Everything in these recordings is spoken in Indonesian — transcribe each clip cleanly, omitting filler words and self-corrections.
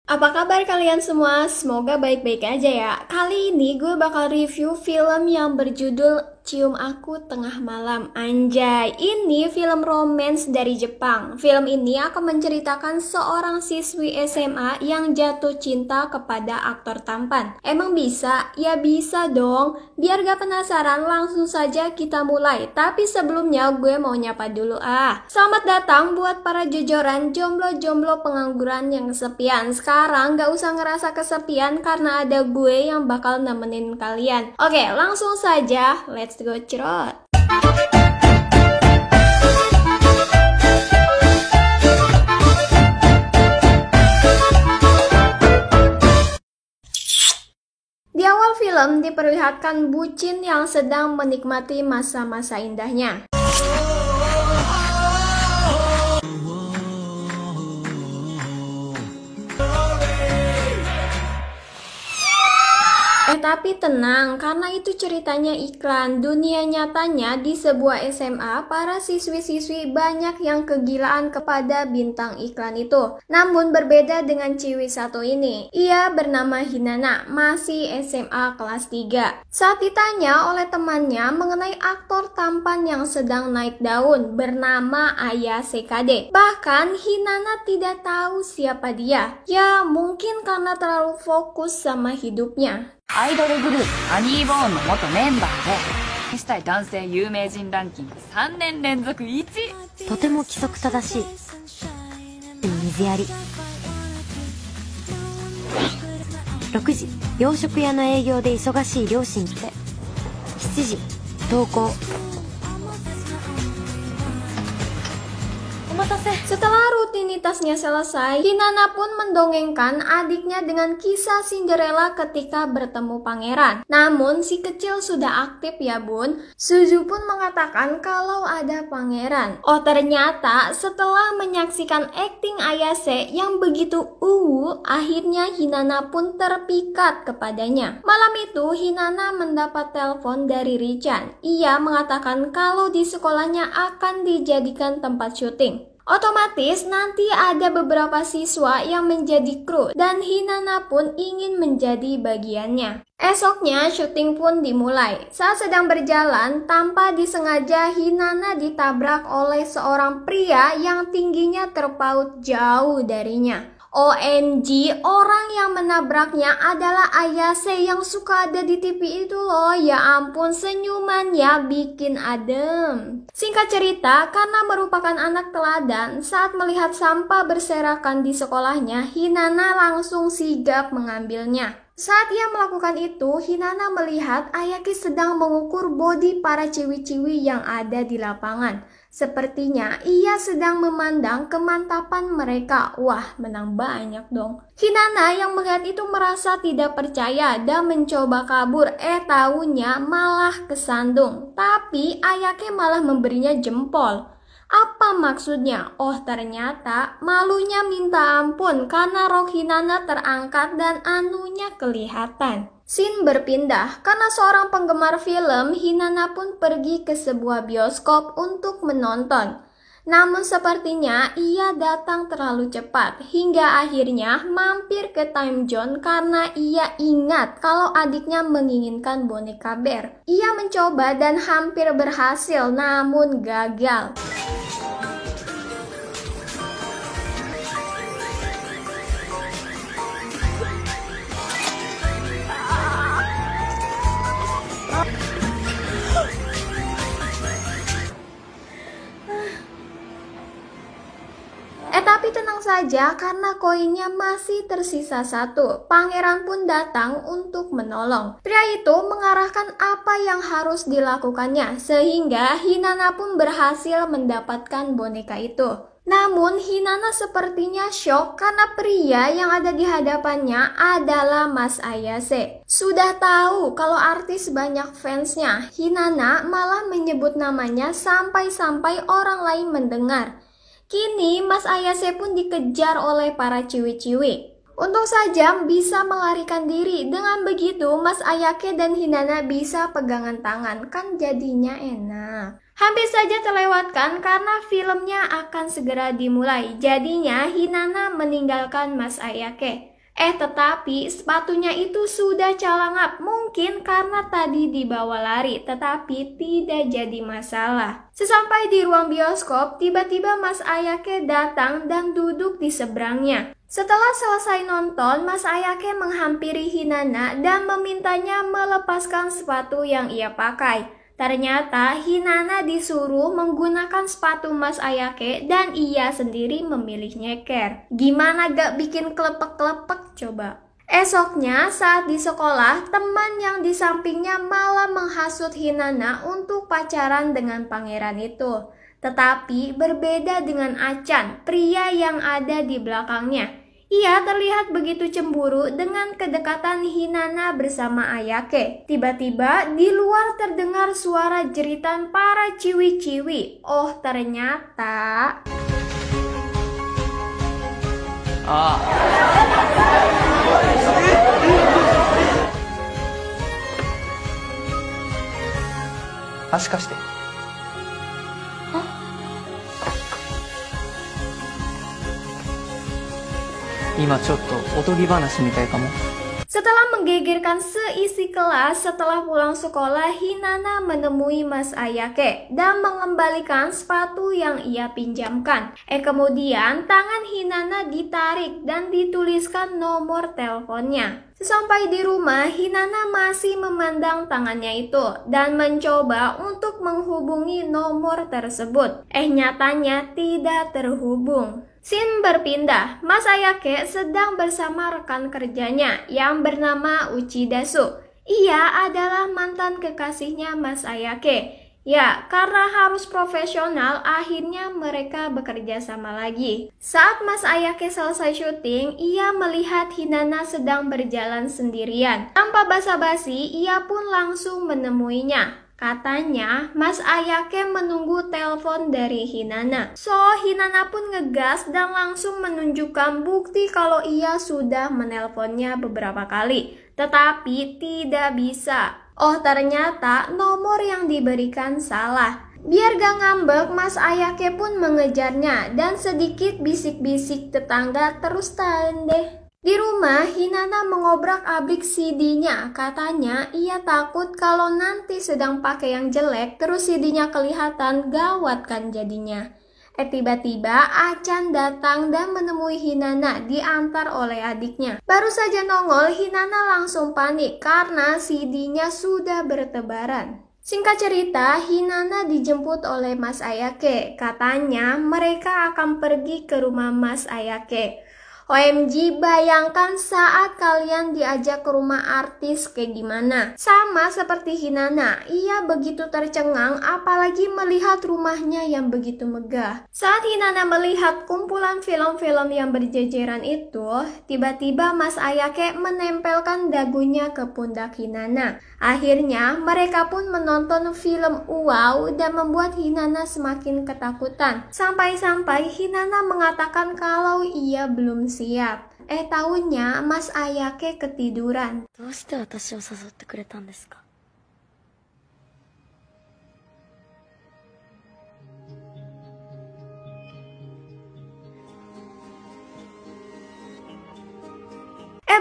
Apa kabar kalian semua? Semoga baik-baik aja ya. Kali ini gue bakal review film yang berjudul Cium Aku Tengah Malam. Anjay, ini film romance dari Jepang. Film ini akan menceritakan seorang siswi SMA yang jatuh cinta kepada aktor tampan. Emang bisa? Ya bisa dong. Biar gak penasaran, langsung saja kita mulai. Tapi sebelumnya gue mau nyapa dulu Selamat datang buat para jojoran jomblo-jomblo pengangguran yang kesepian. Sekarang gak usah ngerasa kesepian karena ada gue yang bakal nemenin kalian. Oke, langsung saja, let's go cerot. Di awal film diperlihatkan bucin yang sedang menikmati masa-masa indahnya. Tapi tenang, karena itu ceritanya iklan. Dunia nyatanya di sebuah SMA, para siswi-siswi banyak yang kegilaan kepada bintang iklan itu. Namun berbeda dengan Ciwi satu ini. Ia bernama Hinana, masih SMA kelas 3. Saat ditanya oleh temannya mengenai aktor tampan yang sedang naik daun bernama Ayase Kade. Bahkan Hinana tidak tahu siapa dia. Ya, mungkin karena terlalu fokus sama hidupnya. アイドルグループハニーボーンの元メンバーでしたい男性有名人ランキング3年連続1位。とても規則正しい。水やり。6時洋食屋の営業で忙しい両親って。7時登校。Setelah rutinitasnya selesai, Hinana pun mendongengkan adiknya dengan kisah Cinderella ketika bertemu pangeran. Namun si kecil sudah aktif ya bun. Suzu pun mengatakan kalau ada pangeran. Oh ternyata setelah menyaksikan akting Ayase yang begitu akhirnya Hinana pun terpikat kepadanya. Malam itu Hinana mendapat telepon dari Richan. Ia mengatakan kalau di sekolahnya akan dijadikan tempat syuting. Otomatis nanti ada beberapa siswa yang menjadi kru dan Hinana pun ingin menjadi bagiannya. Esoknya syuting pun dimulai. Saat sedang berjalan, tanpa disengaja Hinana ditabrak oleh seorang pria yang tingginya terpaut jauh darinya. OMG, orang yang menabraknya adalah Ayase yang suka ada di TV itu loh. Ya ampun, senyumannya bikin adem. Singkat cerita, karena merupakan anak teladan, saat melihat sampah berserakan di sekolahnya, Hinana langsung sigap mengambilnya. Saat ia melakukan itu, Hinana melihat Ayake sedang mengukur bodi para ciwi-ciwi yang ada di lapangan. Sepertinya ia sedang memandang kemantapan mereka. Wah, menang banyak dong. Hinana yang melihat itu merasa tidak percaya dan mencoba kabur. Taunya malah kesandung. Tapi Ayake malah memberinya jempol. Apa maksudnya? Oh ternyata malunya minta ampun karena rok Hinana terangkat dan anunya kelihatan. Scene berpindah, karena seorang penggemar film, Hinana pun pergi ke sebuah bioskop untuk menonton. Namun sepertinya ia datang terlalu cepat, hingga akhirnya mampir ke time zone karena ia ingat kalau adiknya menginginkan boneka bear. Ia mencoba dan hampir berhasil, namun gagal. Tapi tenang saja karena koinnya masih tersisa satu. Pangeran pun datang untuk menolong. Pria itu mengarahkan apa yang harus dilakukannya sehingga Hinana pun berhasil mendapatkan boneka itu. Namun Hinana sepertinya syok karena pria yang ada di hadapannya adalah Mas Ayase. Sudah tahu kalau artis banyak fansnya, Hinana malah menyebut namanya sampai-sampai orang lain mendengar. Kini Mas Ayase pun dikejar oleh para ciwi-ciwi. Untung saja bisa melarikan diri. Dengan begitu Mas Ayake dan Hinana bisa pegangan tangan. Kan jadinya enak. Hampir saja terlewatkan karena filmnya akan segera dimulai. Jadinya Hinana meninggalkan Mas Ayake. Tetapi sepatunya itu sudah calangap, mungkin karena tadi dibawa lari, tetapi tidak jadi masalah. Sesampai di ruang bioskop, tiba-tiba Mas Ayake datang dan duduk di seberangnya. Setelah selesai nonton, Mas Ayake menghampiri Hinana dan memintanya melepaskan sepatu yang ia pakai. Ternyata Hinana disuruh menggunakan sepatu Mas Ayake dan ia sendiri memilih nyeker. Gimana gak bikin klepek-klepek coba? Esoknya saat di sekolah, teman yang di sampingnya malah menghasut Hinana untuk pacaran dengan pangeran itu. Tetapi berbeda dengan Achan, pria yang ada di belakangnya. Ia terlihat begitu cemburu dengan kedekatan Hinana bersama Ayake. Tiba-tiba di luar terdengar suara jeritan para ciwi-ciwi. Oh, ternyata... Setelah menggegerkan seisi kelas, setelah pulang sekolah, Hinana menemui Mas Ayake dan mengembalikan sepatu yang ia pinjamkan. Kemudian tangan Hinana ditarik dan dituliskan nomor teleponnya. Sesampai di rumah, Hinana masih memandang tangannya itu dan mencoba untuk menghubungi nomor tersebut. Nyatanya tidak terhubung. Scene berpindah, Mas Ayake sedang bersama rekan kerjanya yang bernama Uchidasu. Ia adalah mantan kekasihnya Mas Ayake. Ya, karena harus profesional, akhirnya mereka bekerja sama lagi. Saat Mas Ayake selesai syuting, ia melihat Hinana sedang berjalan sendirian. Tanpa basa-basi, ia pun langsung menemuinya. Katanya, Mas Ayake menunggu telepon dari Hinana. So, Hinana pun ngegas dan langsung menunjukkan bukti kalau ia sudah menelponnya beberapa kali. Tetapi tidak bisa. Oh, ternyata nomor yang diberikan salah. Biar gak ngambek, Mas Ayake pun mengejarnya dan sedikit bisik-bisik tetangga terus tahan deh. Di rumah, Hinana mengobrak-abrik CD-nya. Katanya ia takut kalau nanti sedang pakai yang jelek, terus CD-nya kelihatan, gawat kan jadinya. Tiba-tiba Achan datang dan menemui Hinana diantar oleh adiknya. Baru saja nongol, Hinana langsung panik karena CD-nya sudah bertebaran. Singkat cerita, Hinana dijemput oleh Mas Ayake. Katanya mereka akan pergi ke rumah Mas Ayake. OMG, bayangkan saat kalian diajak ke rumah artis kayak gimana. Sama seperti Hinana, ia begitu tercengang apalagi melihat rumahnya yang begitu megah. Saat Hinana melihat kumpulan film-film yang berjejeran itu, tiba-tiba Mas Ayake menempelkan dagunya ke pundak Hinana. Akhirnya, mereka pun menonton film Wow dan membuat Hinana semakin ketakutan. Sampai-sampai Hinana mengatakan kalau ia belum siap. Tahunya Mas Ayake ketiduran. どうして私を誘ってくれたんですか?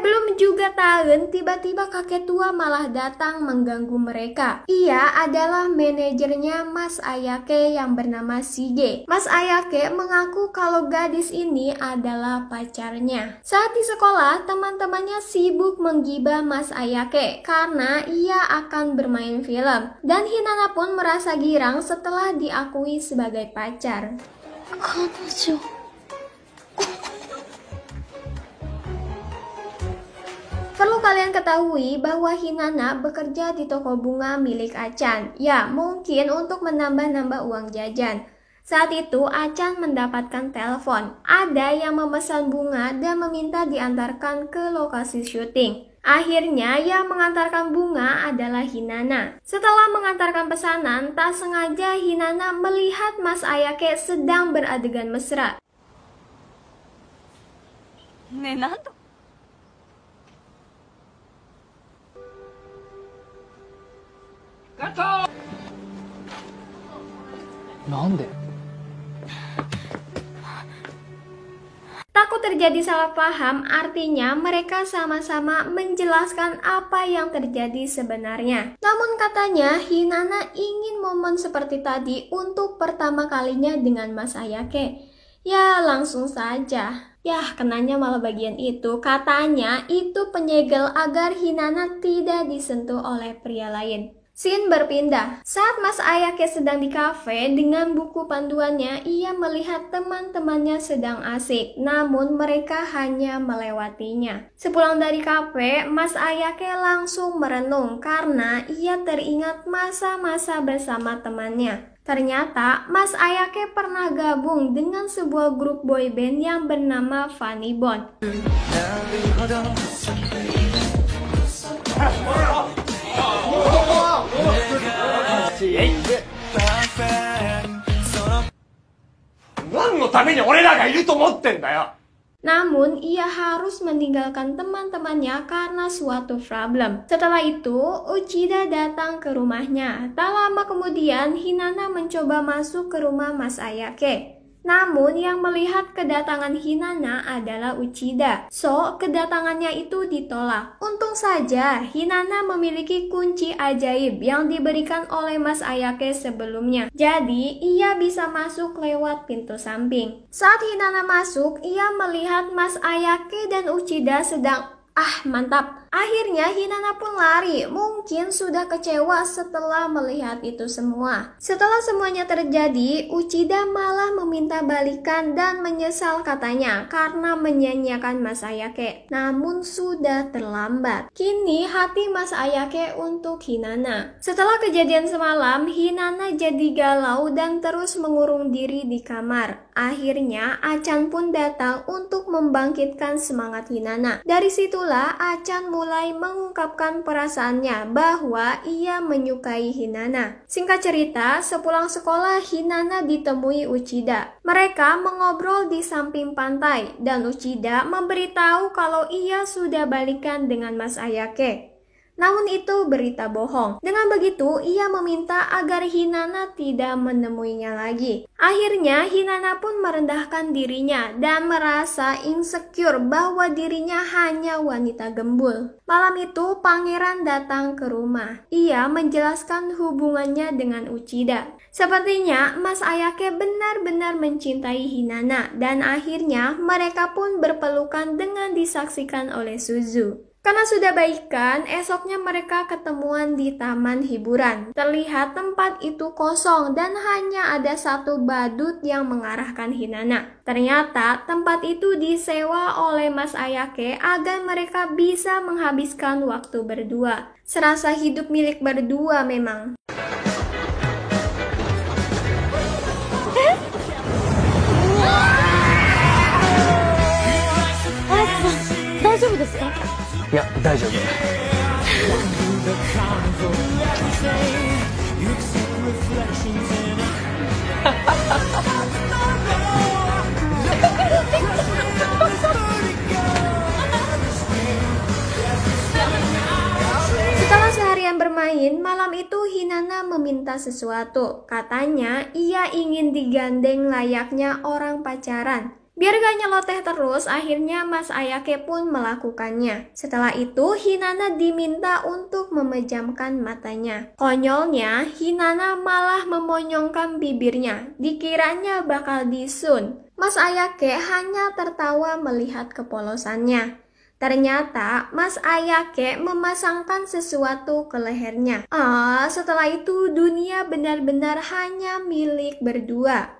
Belum juga tahun, tiba-tiba kakek tua malah datang mengganggu mereka. Ia adalah manajernya Mas Ayake yang bernama Shige. Mas Ayake mengaku kalau gadis ini adalah pacarnya. Saat di sekolah, teman-temannya sibuk menggibah Mas Ayake karena ia akan bermain film. Dan Hinana pun merasa girang setelah diakui sebagai pacar. Perlu kalian ketahui bahwa Hinana bekerja di toko bunga milik Achan. Ya, mungkin untuk menambah-nambah uang jajan. Saat itu Achan mendapatkan telepon. Ada yang memesan bunga dan meminta diantarkan ke lokasi syuting. Akhirnya yang mengantarkan bunga adalah Hinana. Setelah mengantarkan pesanan, tak sengaja Hinana melihat Mas Ayake sedang beradegan mesra. Nenando? Takut Kalau terjadi salah paham, artinya mereka sama-sama menjelaskan apa yang terjadi sebenarnya. Namun katanya Hinata ingin momen seperti tadi untuk pertama kalinya dengan Mas Ayake. Ya langsung saja. Yah, kenanya malah bagian itu. Katanya itu penyegel agar Hinata tidak disentuh oleh pria lain. Scene berpindah. Saat Mas Ayake sedang di kafe dengan buku panduannya, ia melihat teman-temannya sedang asik, namun mereka hanya melewatinya. Sepulang dari kafe, Mas Ayake langsung merenung karena ia teringat masa-masa bersama temannya. Ternyata Mas Ayake pernah gabung dengan sebuah grup boyband yang bernama Funny Bone. Namun, ia harus meninggalkan teman-temannya karena suatu problem. Setelah itu, Uchida datang ke rumahnya. Tak lama kemudian, Hinata mencoba masuk ke rumah Mas Ayake. Namun, yang melihat kedatangan Hinata adalah Uchida. So, kedatangannya itu ditolak. Untung saja, Hinata memiliki kunci ajaib yang diberikan oleh Mas Ayake sebelumnya. Jadi, ia bisa masuk lewat pintu samping. Saat Hinata masuk, ia melihat Mas Ayake dan Uchida sedang mantap. Akhirnya Hinata pun lari, mungkin sudah kecewa setelah melihat itu semua. Setelah semuanya terjadi, Uchida malah meminta balikan dan menyesal katanya karena menyanyiakan Mas Ayake. Namun sudah terlambat. Kini hati Mas Ayake untuk Hinata. Setelah kejadian semalam, Hinata jadi galau dan terus mengurung diri di kamar. Akhirnya Achan pun datang untuk membangkitkan semangat Hinata. Dari situlah Achan mulai mengungkapkan perasaannya bahwa ia menyukai Hinata. Singkat cerita, sepulang sekolah Hinata ditemui Uchida. Mereka mengobrol di samping pantai dan Uchida memberitahu kalau ia sudah balikan dengan Mas Ayake. Namun itu berita bohong. Dengan begitu, ia meminta agar Hinata tidak menemuinya lagi. Akhirnya, Hinata pun merendahkan dirinya dan merasa insecure bahwa dirinya hanya wanita gembul. Malam itu, pangeran datang ke rumah. Ia menjelaskan hubungannya dengan Uchida. Sepertinya, Mas Ayake benar-benar mencintai Hinata dan akhirnya mereka pun berpelukan dengan disaksikan oleh Suzu. Karena sudah baikan, esoknya mereka ketemuan di taman hiburan. Terlihat tempat itu kosong dan hanya ada satu badut yang mengarahkan Hinata. Ternyata tempat itu disewa oleh Mas Ayake agar mereka bisa menghabiskan waktu berdua. Serasa hidup milik berdua memang. 大丈夫ですか？いや、大丈夫。Setelah seharian bermain, malam itu Hinata meminta sesuatu. Katanya ia ingin digandeng layaknya orang pacaran. Biar gak nyeloteh terus, akhirnya Mas Ayake pun melakukannya. Setelah itu, Hinata diminta untuk memejamkan matanya. Konyolnya, Hinata malah memonyongkan bibirnya. Dikiranya bakal disun. Mas Ayake hanya tertawa melihat kepolosannya. Ternyata Mas Ayake memasangkan sesuatu ke lehernya. Setelah itu dunia benar-benar hanya milik berdua.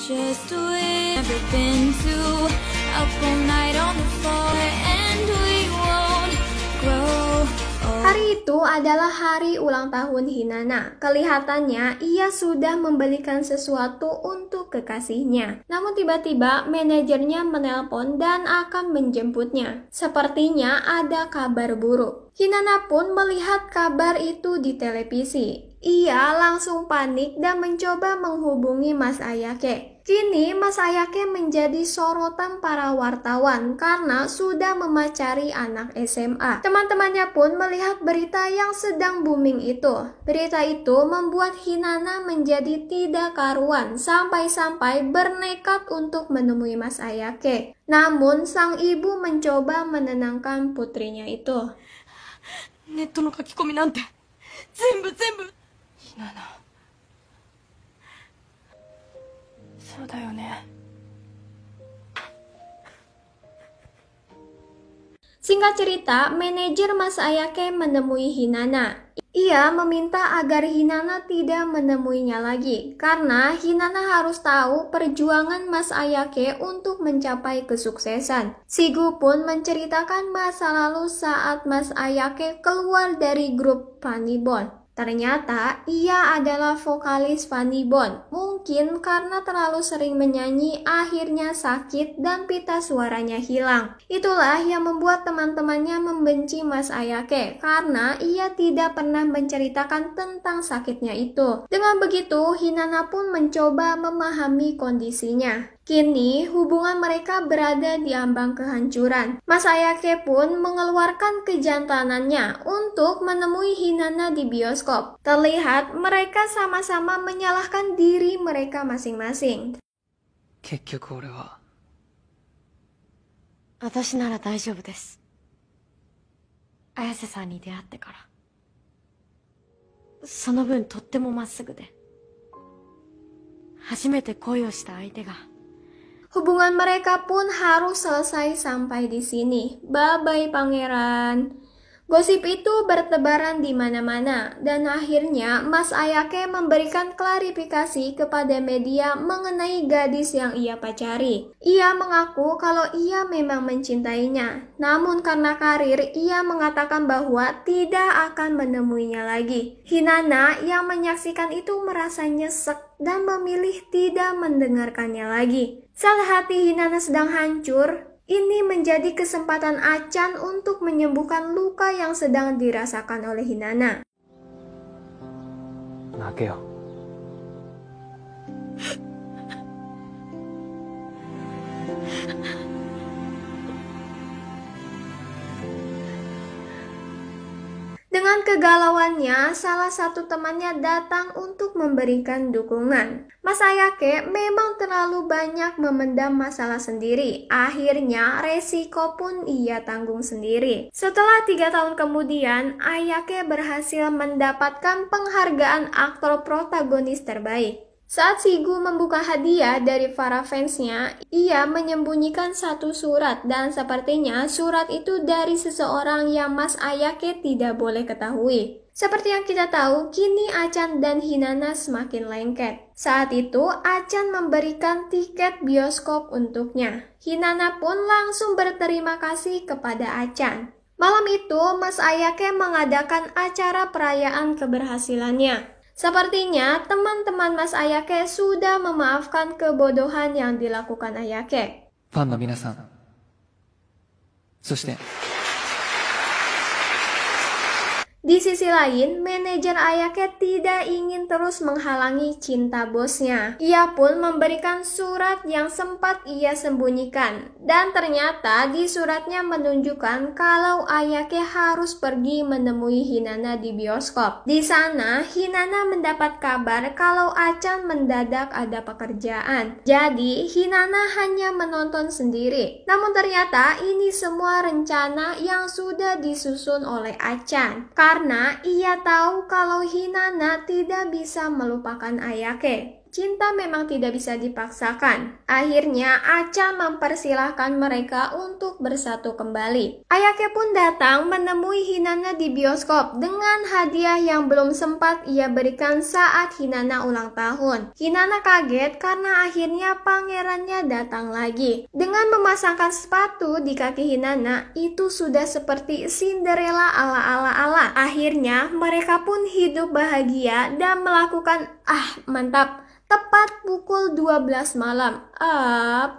Just we've never been to up all night on the floor and we won't grow old. Hari itu adalah hari ulang tahun Hinata. Kelihatannya ia sudah membelikan sesuatu untuk kekasihnya. Namun tiba-tiba manajernya menelpon dan akan menjemputnya. Sepertinya ada kabar buruk. Hinata pun melihat kabar itu di televisi. Ia langsung panik dan mencoba menghubungi Mas Ayake. Kini Mas Ayake menjadi sorotan para wartawan karena sudah memacari anak SMA. Teman-temannya pun melihat berita yang sedang booming itu. Berita itu membuat Hinata menjadi tidak karuan sampai-sampai bernekat untuk menemui Mas Ayake. Namun sang ibu mencoba menenangkan putrinya itu. ネットの書き込みなんて全部ひなな、そうだよね。 Singkat cerita, manajer Mas Ayake menemui Hinata. Ia meminta agar Hinata tidak menemuinya lagi karena Hinata harus tahu perjuangan Mas Ayake untuk mencapai kesuksesan. Sigu pun menceritakan masa lalu saat Mas Ayake keluar dari grup Funny Bone. Ternyata ia adalah vokalis Funny Bone. Mungkin karena terlalu sering menyanyi akhirnya sakit dan pita suaranya hilang. Itulah yang membuat teman-temannya membenci Mas Ayake karena ia tidak pernah menceritakan tentang sakitnya itu. Dengan begitu, Hinata pun mencoba memahami kondisinya. Kini hubungan mereka berada di ambang kehancuran. Mas Ayake pun mengeluarkan kejantanannya untuk menemui Hinata di bioskop. Terlihat mereka sama-sama menyalahkan diri mereka masing-masing. 結局俺は私なら大丈夫です。綾瀬さんに出会ってから。その分とってもまっすぐで。初めて恋をした相手が。 Hubungan mereka pun harus selesai sampai di sini. Bye-bye pangeran. Gosip itu bertebaran di mana-mana dan akhirnya Mas Ayake memberikan klarifikasi kepada media mengenai gadis yang ia pacari. Ia mengaku kalau ia memang mencintainya, namun karena karir ia mengatakan bahwa tidak akan menemuinya lagi. Hinata yang menyaksikan itu merasa nyesek dan memilih tidak mendengarkannya lagi. Saat hati Hinata sedang hancur, ini menjadi kesempatan Achan untuk menyembuhkan luka yang sedang dirasakan oleh Hinata. 泣けよ。 Dengan kegalauannya, salah satu temannya datang untuk memberikan dukungan. Mas Ayake memang terlalu banyak memendam masalah sendiri. Akhirnya, resiko pun ia tanggung sendiri. Setelah 3 tahun kemudian, Ayake berhasil mendapatkan penghargaan aktor protagonis terbaik. Saat Sigu membuka hadiah dari para fansnya, ia menyembunyikan satu surat dan sepertinya surat itu dari seseorang yang Mas Ayake tidak boleh ketahui. Seperti yang kita tahu, kini Achan dan Hinata semakin lengket. Saat itu, Achan memberikan tiket bioskop untuknya. Hinata pun langsung berterima kasih kepada Achan. Malam itu, Mas Ayake mengadakan acara perayaan keberhasilannya. Sepertinya teman-teman Mas Ayake sudah memaafkan kebodohan yang dilakukan Ayake. ファンの皆さん、そして Di sisi lain, manajer Ayake tidak ingin terus menghalangi cinta bosnya. Ia pun memberikan surat yang sempat ia sembunyikan. Dan ternyata di suratnya menunjukkan kalau Ayake harus pergi menemui Hinata di bioskop. Di sana, Hinata mendapat kabar kalau Achan mendadak ada pekerjaan. Jadi, Hinata hanya menonton sendiri. Namun ternyata ini semua rencana yang sudah disusun oleh Achan. Karena ia tahu kalau Hinata tidak bisa melupakan Ayake. Cinta memang tidak bisa dipaksakan. Akhirnya Achan mempersilahkan mereka untuk bersatu kembali. Ayake pun datang menemui Hinata di bioskop dengan hadiah yang belum sempat ia berikan saat Hinata ulang tahun. Hinata kaget karena akhirnya pangerannya datang lagi. Dengan memasangkan sepatu di kaki Hinata, itu sudah seperti Cinderella ala-ala. Akhirnya mereka pun hidup bahagia dan melakukan mantap. Tepat pukul 12 malam.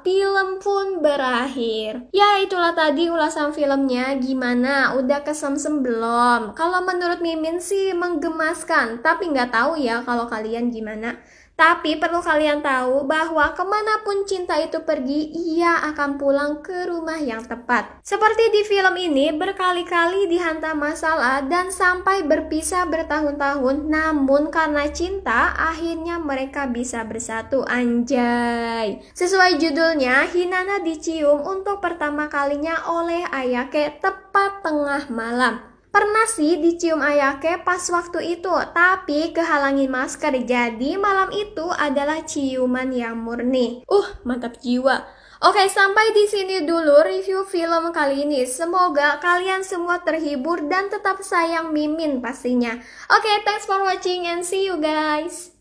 Film pun berakhir. Ya, itulah tadi ulasan filmnya. Gimana? Udah kesemsem belum? Kalau menurut Mimin sih menggemaskan, tapi nggak tahu ya kalau kalian gimana. Tapi perlu kalian tahu bahwa kemanapun cinta itu pergi, ia akan pulang ke rumah yang tepat. Seperti di film ini, berkali-kali dihantam masalah dan sampai berpisah bertahun-tahun, namun karena cinta, akhirnya mereka bisa bersatu. Anjay. Sesuai judulnya, Hinata dicium untuk pertama kalinya oleh Ayake tepat tengah malam. Pernah sih dicium Ayake pas waktu itu, tapi kehalangi masker, jadi malam itu adalah ciuman yang murni. Mantap jiwa. Oke, sampai di sini dulu review film kali ini. Semoga kalian semua terhibur dan tetap sayang Mimin pastinya. Oke, thanks for watching and see you guys.